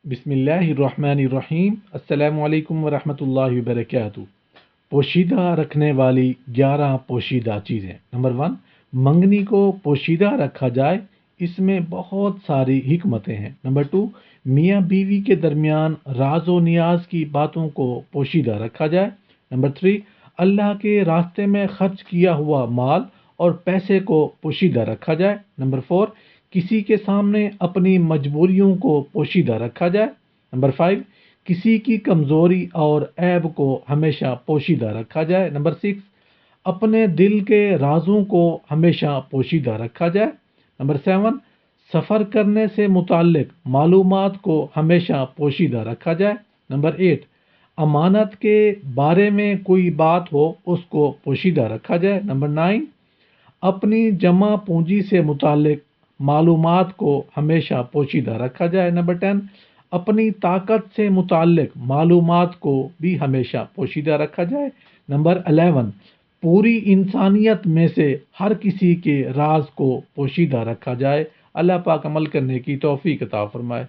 बिस्मिल्लाहिर्रहमानिर्रहीम। अस्सलामु अलैकुम वरहमतुल्लाहि वबरकातुहू। पोशीदा रखने वाली 11 पोशीदा चीज़ें। नंबर 1, मंगनी को पोशीदा रखा जाए, इसमें बहुत सारी हिकमतें हैं। नंबर 2, मियाँ बीवी के दरमियान राज व नियाज की बातों को पोशीदा रखा जाए। नंबर 3, अल्लाह के रास्ते में खर्च किया हुआ माल और पैसे को पोशीदा रखा जाए। नंबर 4, किसी के सामने अपनी मजबूरियों को पोशीदा रखा जाए। नंबर 5, किसी की कमज़ोरी और ऐब को हमेशा पोशीदा रखा जाए। नंबर 6, अपने दिल के राजों को हमेशा पोशीदा रखा जाए। नंबर 7, सफ़र करने से मुताल्लिक मालूमात को हमेशा पोशीदा रखा जाए। नंबर 8, अमानत के बारे में कोई बात हो उसको पोशीदा रखा जाए। नंबर 9, अपनी जमा पूंजी से मुताल्लिक मालूमात को हमेशा पोशीदा रखा जाए। नंबर 10, अपनी ताकत से मुताल्लिक मालूमात को भी हमेशा पोशीदा रखा जाए। नंबर 11, पूरी इंसानियत में से हर किसी के राज को पोशीदा रखा जाए। अल्लाह पाक अमल करने की तौफीक अता फरमाए।